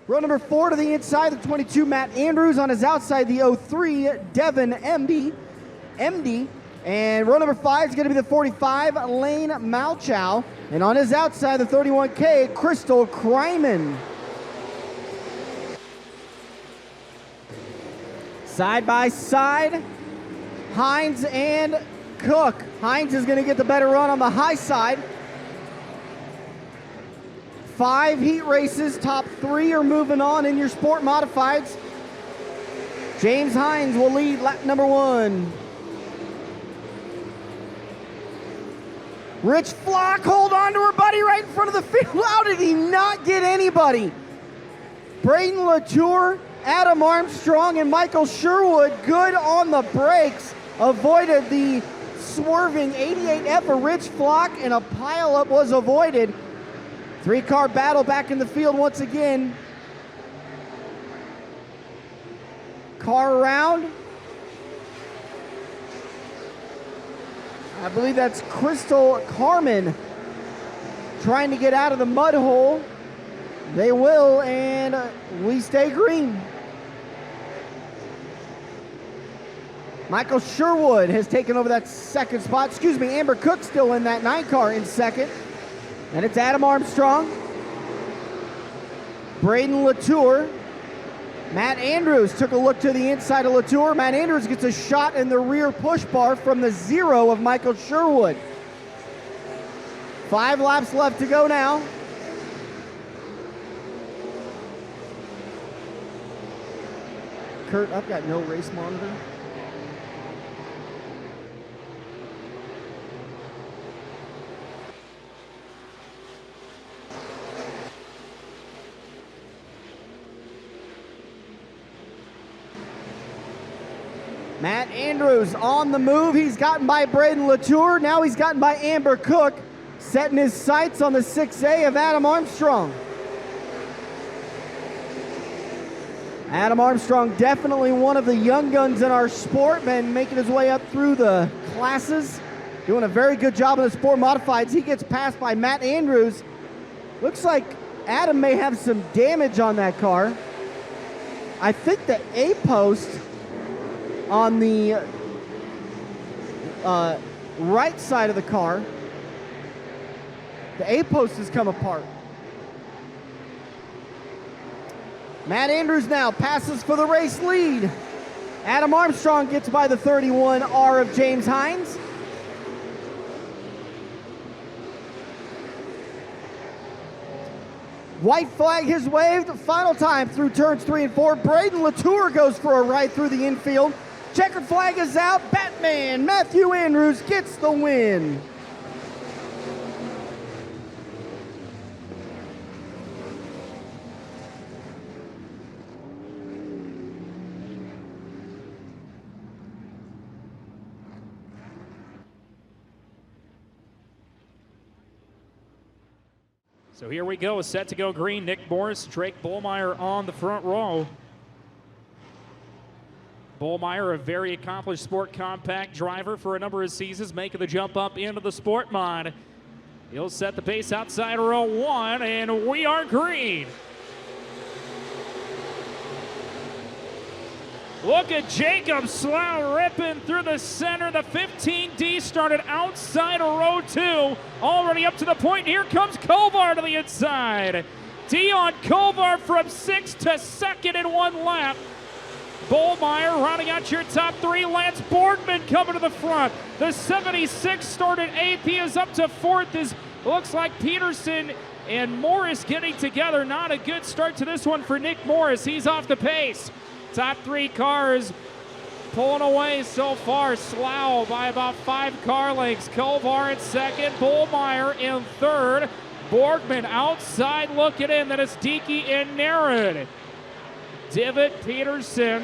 Row number 4 to the inside, the 22, Matt Andrews. On his outside, the 03, Devin MD. And row number 5 is going to be the 45, Lane Malchow. And on his outside, the 31K, Crystal Kryman. Side by side, Hines and Cook. Hines is going to get the better run on the high side. 5 heat races, top 3 are moving on in your sport modifieds. James Hines will lead lap number 1. Rich Flock, hold on to her buddy right in front of the field. How did he not get anybody? Braden Latour, Adam Armstrong, and Michael Sherwood, good on the brakes, avoided the swerving 88F of Rich Flock, and a pileup was avoided. 3-car battle back in the field once again. Car around. I believe that's Crystal Carmen trying to get out of the mud hole. They will, and we stay green. Michael Sherwood has taken over that second spot. Excuse me, Amber Cook still in that 9-car in second. And it's Adam Armstrong, Braden Latour. Matt Andrews took a look to the inside of Latour. Matt Andrews gets a shot in the rear push bar from the 0 of Michael Sherwood. 5 laps left to go now. Kurt, I've got no race monitor. Matt Andrews on the move. He's gotten by Braden Latour. Now he's gotten by Amber Cook, setting his sights on the 6A of Adam Armstrong. Adam Armstrong, definitely one of the young guns in our sport, been making his way up through the classes, doing a very good job in the sport modifieds. He gets passed by Matt Andrews. Looks like Adam may have some damage on that car. I think the A-post on the right side of the car, the A-post has come apart. Matt Andrews now passes for the race lead. Adam Armstrong gets by the 31R of James Hines. White flag is waved, final time through turns 3 and 4. Braden Latour goes for a ride through the infield. Checkered flag is out. Batman Matthew Andrews gets the win. So here we go, set to go green. Nick Morris, Drake Bullmeyer on the front row. Bullmeyer, a very accomplished sport compact driver for a number of seasons, making the jump up into the SportMod. He'll set the pace outside row 1, and we are green. Look at Jacob Slough ripping through the center. The 15D started outside of row 2, already up to the point. Here comes Kovar to the inside. Dion Kovar from 6th to 2nd in 1 lap. Bullmeyer rounding out your top 3. Lance Borgman coming to the front. The 76 started 8th. He is up to 4th. As looks like Peterson and Morris getting together. Not a good start to this one for Nick Morris. He's off the pace. Top 3 cars pulling away so far. Slough by about 5 car lengths. Kovar in 2nd. Bullmeyer in 3rd. Borgman outside looking in. Then it's Diekey and Narad. Divot, Peterson,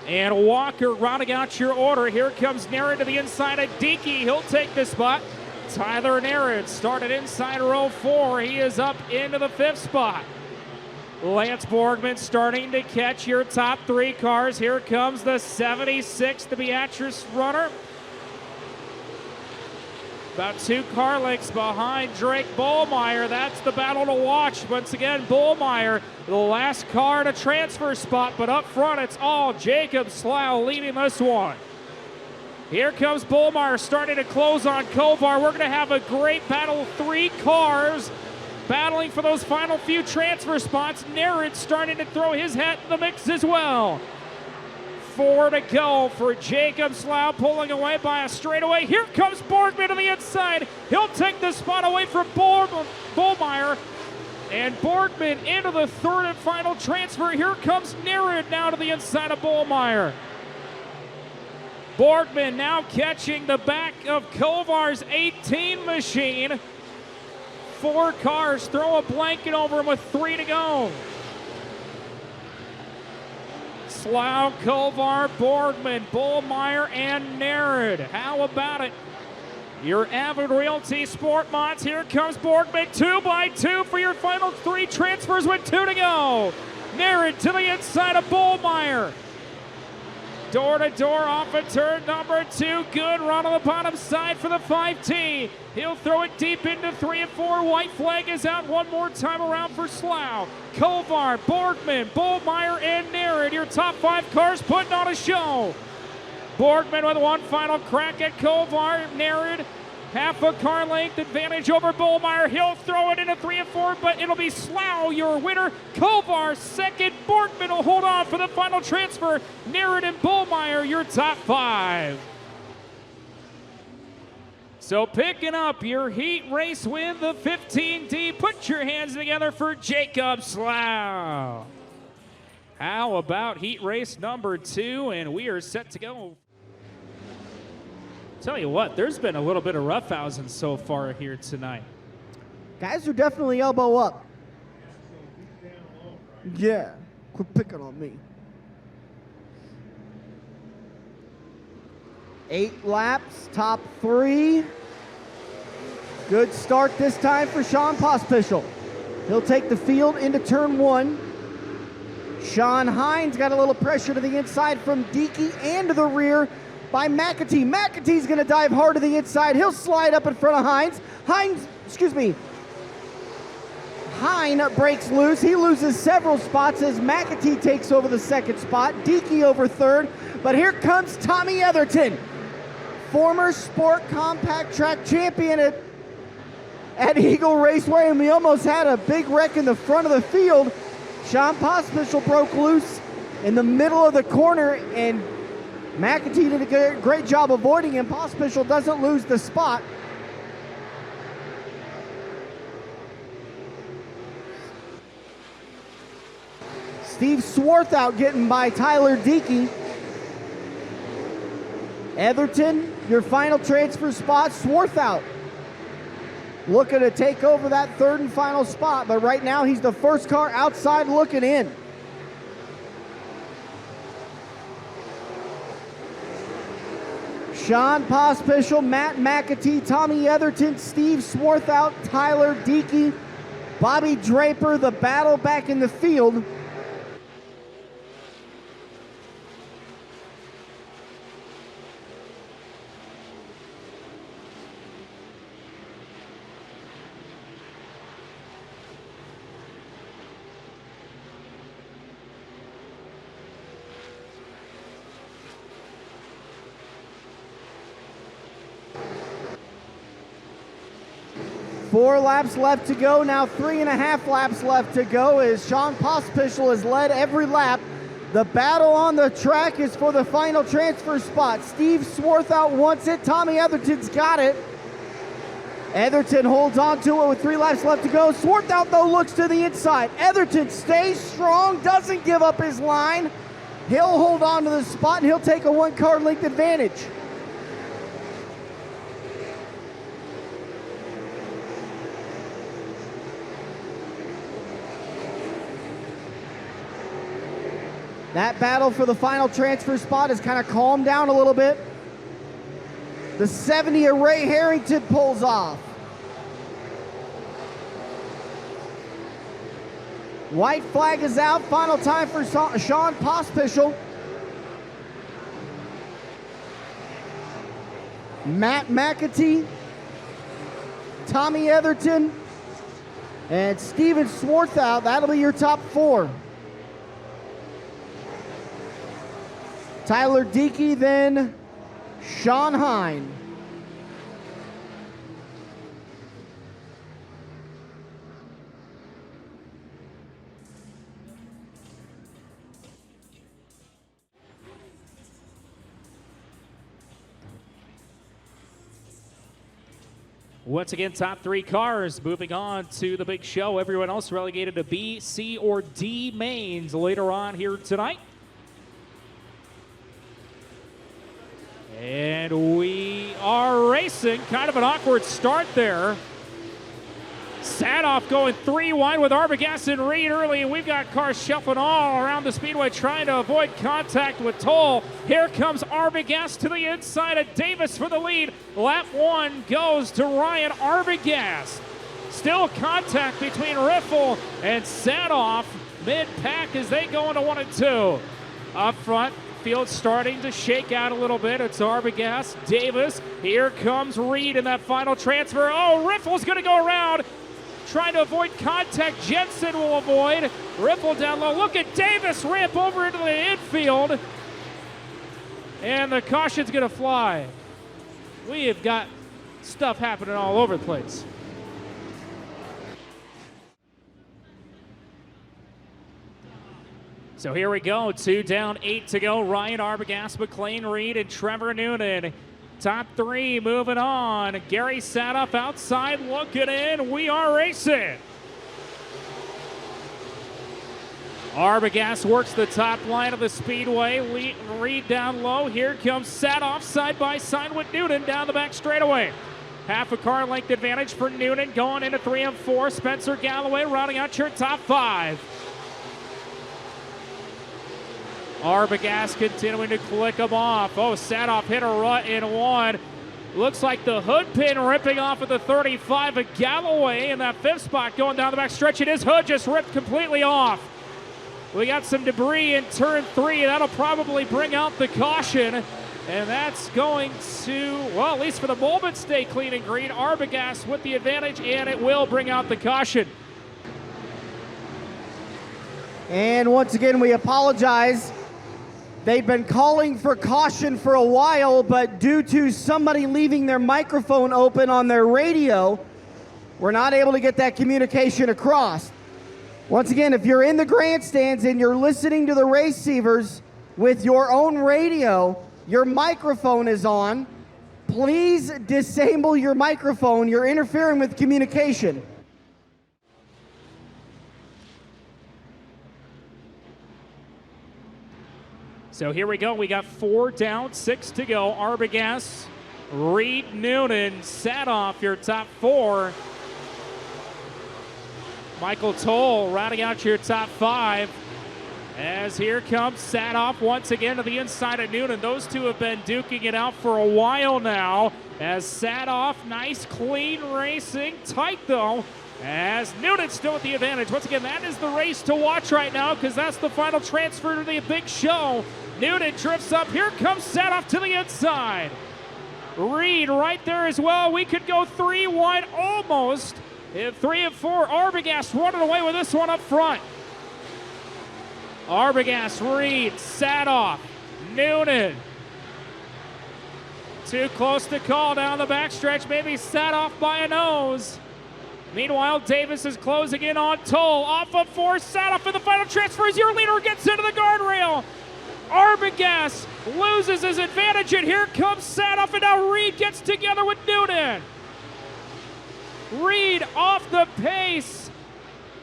and Walker rounding out your order. Here comes Narad to the inside of Diekey. He'll take the spot. Tyler Narad started inside row 4. He is up into the 5th spot. Lance Borgman starting to catch your top 3 cars. Here comes the 76, the Beatrice runner. About 2 car lengths behind Drake Bullmeyer. That's the battle to watch. Once again, Bullmeyer, the last car to transfer spot, but up front it's all Jacob Slough leading this one. Here comes Bullmeyer starting to close on Kovar. We're going to have a great battle. 3 cars battling for those final few transfer spots. Narrett starting to throw his hat in the mix as well. 4 to go for Jacob Slough, pulling away by a straightaway. Here comes Borgman to the inside. He'll take the spot away from Bullmeyer. And Borgman into the 3rd and final transfer. Here comes Narrett now to the inside of Bullmeyer. Borgman now catching the back of Kovar's 18 machine. 4 cars throw a blanket over him with 3 to go. Slough, Kovar, Borgman, Bullmeyer, and Narrett. How about it? Your Avid Realty Sport Mods. Here comes Borgman, 2 by 2 for your final 3 transfers with 2 to go. Narrett to the inside of Bullmeyer. Door to door off of turn number 2. Good run on the bottom side for the 5T. He'll throw it deep into 3 and 4. White flag is out one more time around for Slough. Kovar, Borgman, Bullmeyer, and Narrett. Your top 5 cars putting on a show. Borgman with one final crack at Kovar. Narrett, half a car length advantage over Bullmeyer. He'll throw it into 3 and 4, but it'll be Slough, your winner. Kovar second. Borgman will hold on for the final transfer. Narrett and Bullmeyer, your top 5. So picking up your heat race win, the 15D. Put your hands together for Jacob Slough. How about heat race number 2? And we are set to go. Tell you what, there's been a little bit of roughhousing so far here tonight. Guys are definitely elbow up. Yeah, quit picking on me. 8 laps, top 3. Good start this time for Sean Pospischel. He'll take the field into turn 1. Sean Hines got a little pressure to the inside from Deaky and to the rear by McAtee. McAtee's going to dive hard to the inside. He'll slide up in front of Hines. Hine breaks loose. He loses several spots as McAtee takes over the 2nd spot. Deaky over 3rd. But here comes Tommy Etherton, former Sport Compact Track champion at Eagle Raceway, and we almost had a big wreck in the front of the field. Sean Pospischel broke loose in the middle of the corner, and McAtee did a great job avoiding him. Pospischel doesn't lose the spot. Steve Swarthout getting by Tyler Deaky. Etherton, your final transfer spot. Swarthout looking to take over that 3rd and final spot, but right now he's the first car outside looking in. Sean Pospischel, Matt McAtee, Tommy Etherton, Steve Swarthout, Tyler Deaky, Bobby Draper, the battle back in the field. Four laps left to go, now 3.5 laps left to go as Sean Pospischel has led every lap. The battle on the track is for the final transfer spot. Steve Swarthout wants it, Tommy Etherton's got it. Etherton holds on to it with 3 laps left to go. Swarthout though looks to the inside. Etherton stays strong, doesn't give up his line. He'll hold on to the spot and he'll take a 1 car length advantage. That battle for the final transfer spot has kind of calmed down a little bit. The 70 of Ray Harrington pulls off. White flag is out. Final time for Sean Pospischel. Matt McAtee Tommy Etherton, and Steven Swarthout. That'll be your top 4. Tyler Diekey, then Sean Hine. Once again, top 3 cars moving on to the big show. Everyone else relegated to B, C, or D mains later on here tonight. And we are racing. Kind of an awkward start there. Sadoff going 3 wide with Arbogast and Reed early, and we've got cars shuffling all around the speedway trying to avoid contact with Toll. Here comes Arbogast to the inside of Davis for the lead. Lap 1 goes to Ryan Arbogast. Still contact between Riffle and Sadoff. Mid-pack as they go into 1 and 2. Up front, field starting to shake out a little bit. It's Arbogast, Davis. Here comes Reed in that final transfer. Oh, Riffle's going to go around. Trying to avoid contact. Jensen will avoid. Riffle down low. Look at Davis ramp over into the infield. And the caution's going to fly. We have got stuff happening all over the place. So here we go. 2 down, 8 to go. Ryan Arbogast, McLean Reed, and Trevor Noonan. Top 3 moving on. Gary Sadoff outside looking in. We are racing. Arbogast works the top line of the speedway. Reed down low. Here comes Sadoff side by side with Noonan down the back straightaway. Half a car length advantage for Noonan going into 3 and 4. Spencer Galloway rounding out your top 5. Arbogast continuing to click them off. Oh, Sadoff hit a rut in 1. Looks like the hood pin ripping off at the 35 of Galloway in that 5th spot going down the back stretch. And his hood just ripped completely off. We got some debris in turn 3. That'll probably bring out the caution. And that's going to, well, at least for the moment, stay clean and green. Arbogast with the advantage, and it will bring out the caution. And once again, we apologize. They've been calling for caution for a while, but due to somebody leaving their microphone open on their radio, we're not able to get that communication across. Once again, if you're in the grandstands and you're listening to the receivers with your own radio, your microphone is on, please disable your microphone. You're interfering with communication. So here we go. We got 4 down, 6 to go. Arbogast, Reed, Noonan, Sadoff, your top 4. Michael Toll rounding out your top 5. As here comes Sadoff once again to the inside of Noonan. Those two have been duking it out for a while now. As Sadoff, nice clean racing, tight though. As Noonan still with the advantage. Once again, that is the race to watch right now because that's the final transfer to the big show. Noonan drifts up. Here comes Sadoff to the inside. Reed right there as well. We could go 3 wide almost. In 3 and 4, Arbogast running away with this one up front. Arbogast, Reed, Sadoff, Noonan. Too close to call down the backstretch. Maybe Sadoff by a nose. Meanwhile, Davis is closing in on Toll. Off of 4, Sadoff in the final transfer as your leader gets into the guardrail. Arbogast loses his advantage, and here comes Sadoff, and now Reed gets together with Noonan. Reed off the pace,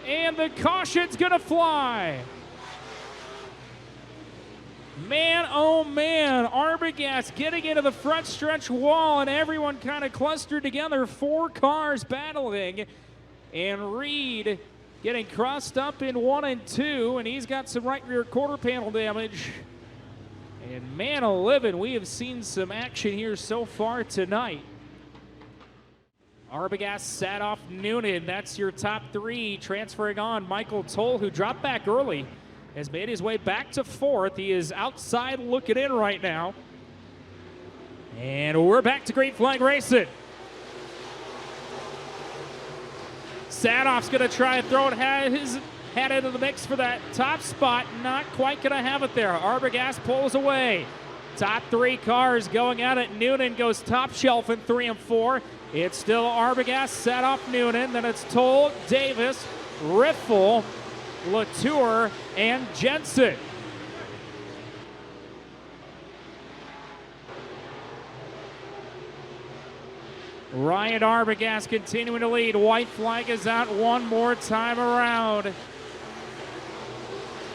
and the caution's gonna fly. Man, oh man, Arbogast getting into the front stretch wall, and everyone kind of clustered together. 4 cars battling, and Reed getting crossed up in 1 and 2, and he's got some right rear quarter panel damage. And man, 11, we have seen some action here so far tonight. Arbogast, Sadoff, Noonan, that's your top 3. Transferring on, Michael Toll, who dropped back early, has made his way back to 4th. He is outside looking in right now. And we're back to green flag racing. Sadoff's going to try and throw his head into the mix for that top spot. Not quite going to have it there. Arbogast pulls away. Top 3 cars going at it. Noonan goes top shelf in 3 and 4. It's still Arbogast, Sadoff, Noonan. Then it's Toll, Davis, Riffle, Latour, and Jensen. Ryan Arbogast continuing to lead. White flag is out one more time around.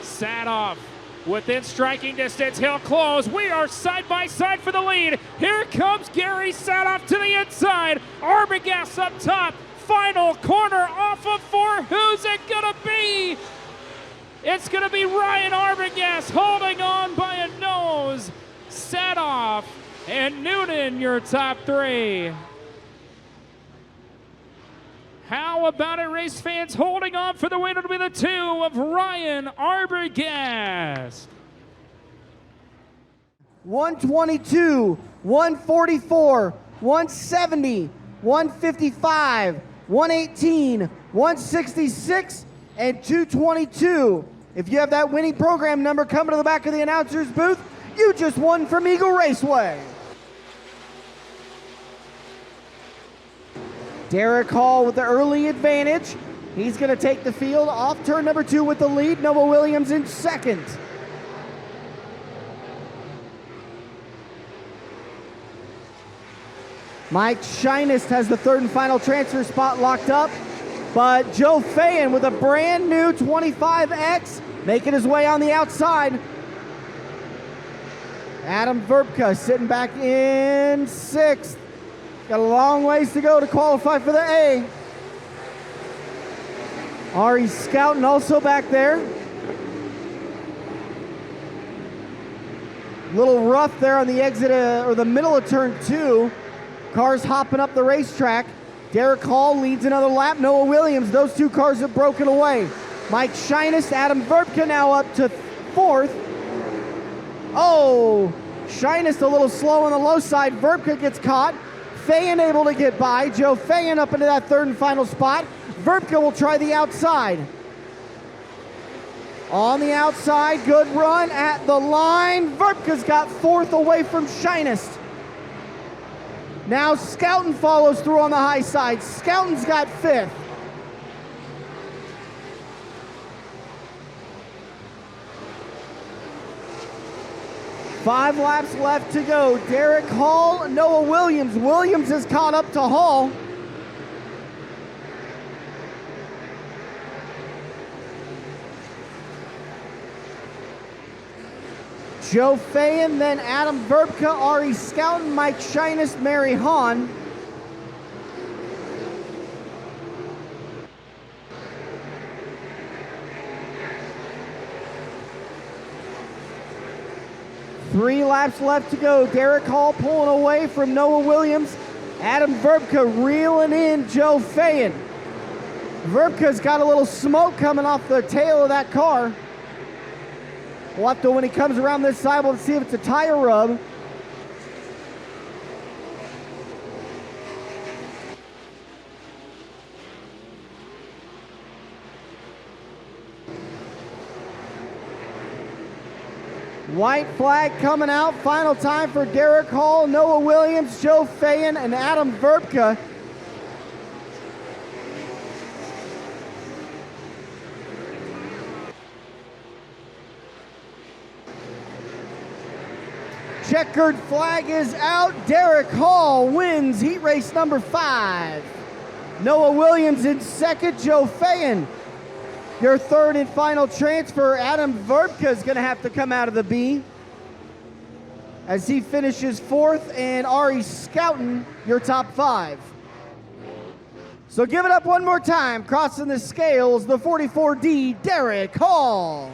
Sadoff within striking distance. He'll close. We are side by side for the lead. Here comes Gary Sadoff to the inside. Arbogast up top. Final corner off of 4. Who's it going to be? It's going to be Ryan Arbogast holding on by a nose. Sadoff and Noonan, your top 3. How about it, race fans? Holding on for the win. It'll be the 2 of Ryan Arbogast. 122, 144, 170, 155, 118, 166, and 222. If you have that winning program number coming to the back of the announcer's booth, you just won from Eagle Raceway. Derek Hall with the early advantage. He's going to take the field off turn number 2 with the lead. Noah Williams in second. Mike Shinest has the 3rd and final transfer spot locked up, but Joe Fayen with a brand new 25X making his way on the outside. Adam Verbka sitting back in 6th. Got a long ways to go to qualify for the A. Ari Scouten also back there. Little rough there on the exit or the middle of turn 2. Cars hopping up the racetrack. Derek Hall leads another lap. Noah Williams, those 2 cars have broken away. Mike Shinest, Adam Verbka now up to 4th. Oh, Shinest a little slow on the low side. Verbka gets caught. Fayen able to get by. Joe Fayen up into that 3rd and final spot. Verbka will try the outside. On the outside, good run at the line. Verbka's got 4th away from Shinest. Now Scouten follows through on the high side. Scouten's got 5th. Five laps left to go. Derek Hall, Noah Williams. Williams is caught up to Hall. Joe Fayen, then Adam Verbka, Ari Scouten, Mike Shinest, Mary Hahn. Three laps left to go. Derek Hall pulling away from Noah Williams. Adam Verbka reeling in Joe Fayen. Verbka's got a little smoke coming off the tail of that car. We'll have to, when he comes around this side, we'll see if it's a tire rub. White flag coming out. Final time for Derek Hall, Noah Williams, Joe Fayen, and Adam Verbka. Checkered flag is out. Derek Hall wins heat race number 5. Noah Williams in second. Joe Fayen, your 3rd and final transfer. Adam Verbka is going to have to come out of the B as he finishes 4th, and Ari Scouten, your top 5. So give it up one more time. Crossing the scales, the 44D, Derek Hall.